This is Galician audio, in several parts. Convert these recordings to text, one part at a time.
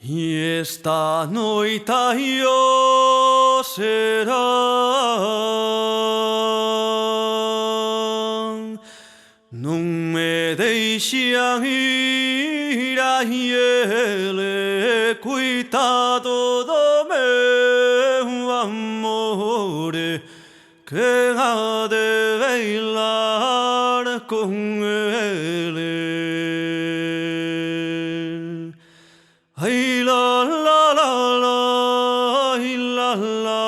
Y esta noite yo será non me deixan ir a ele cuitado do meu amor que ha de bailar con ele. Ay la la la la, ay la la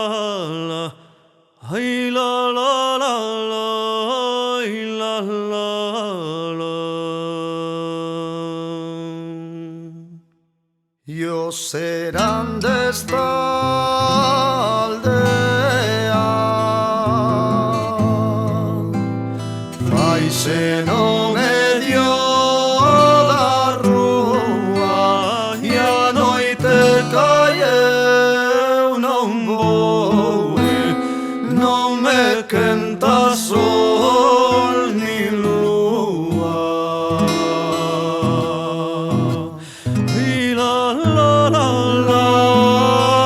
la, ay la la la la, ay la la la. Yo serán de esta aldea, faise non me dio da rúa, e a noite caeu non vou, non me quenta sol ni lúa. Ay la la la la,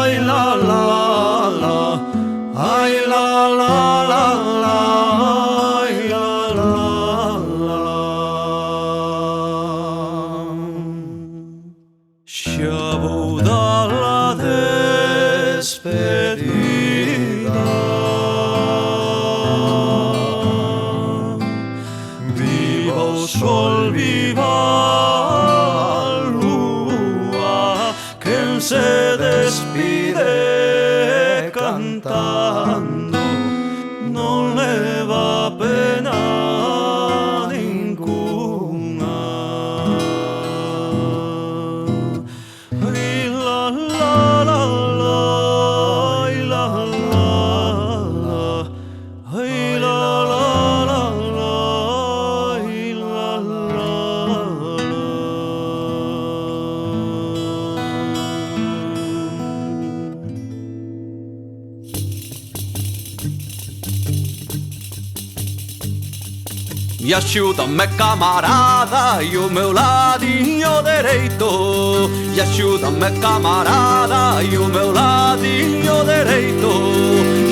ay la la la, ay la la la la, ay la la la. Xa vou dar la despedida, viva o sol, viva a lúa, quen se despide cantando non leva pena ninguna. Ay la la la la, ay la la la, ay la la la la, ay la la la. E axúdame camarada e o meu ladinho dereito, e axúdame camarada e o meu ladinho dereito,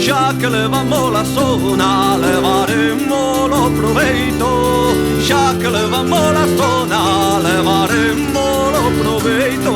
xa que levamos a zona levaremos o proveito, xa que levamos a zona levaremos o proveito.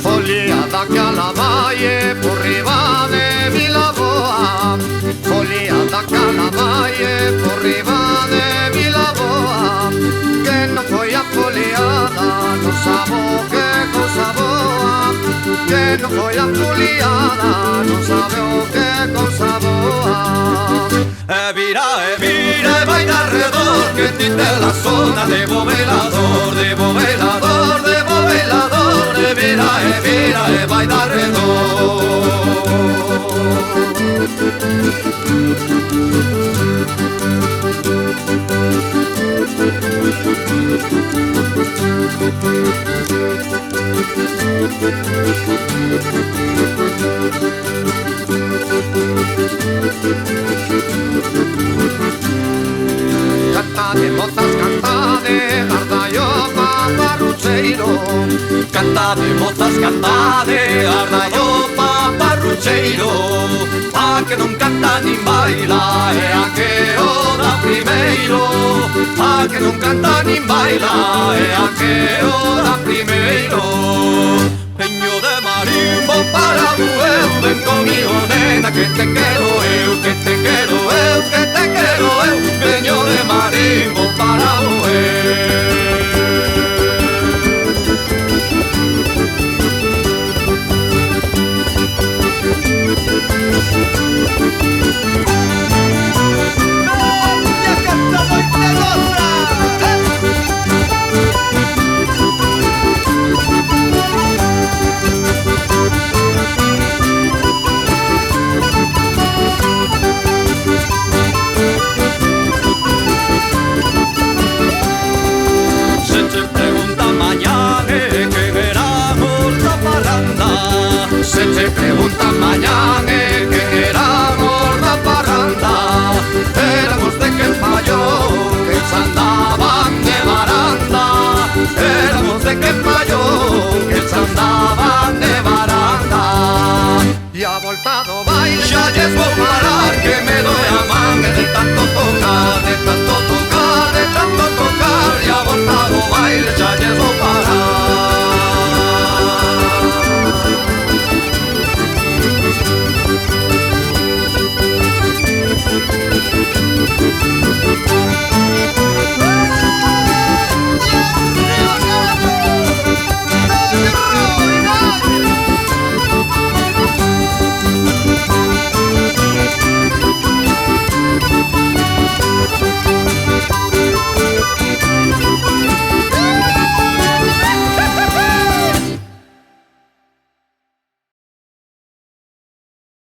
Folia da Calavaie por riba de Vilaboa, folia da Calavaie por riba de Vilaboa, que non foi a foliada, non sabo que cosa boa, que non foi a foliada, non sabe o que cosa boa. E vira e vai de arredor, que ti te la zona de velador, de velador, de velador. E vira e vai de arredor. Cantade, mozas, cantade, ardallo paparrucheiro. Cantade, mozas, cantade, ardallo paparrucheiro. A que non canta nin baila, e a que o da primeiro. A que non canta nin baila, e a que o da primeiro. Peño de marimbo para eu, ven comigo nena, que te quero eu, que te quero eu, que te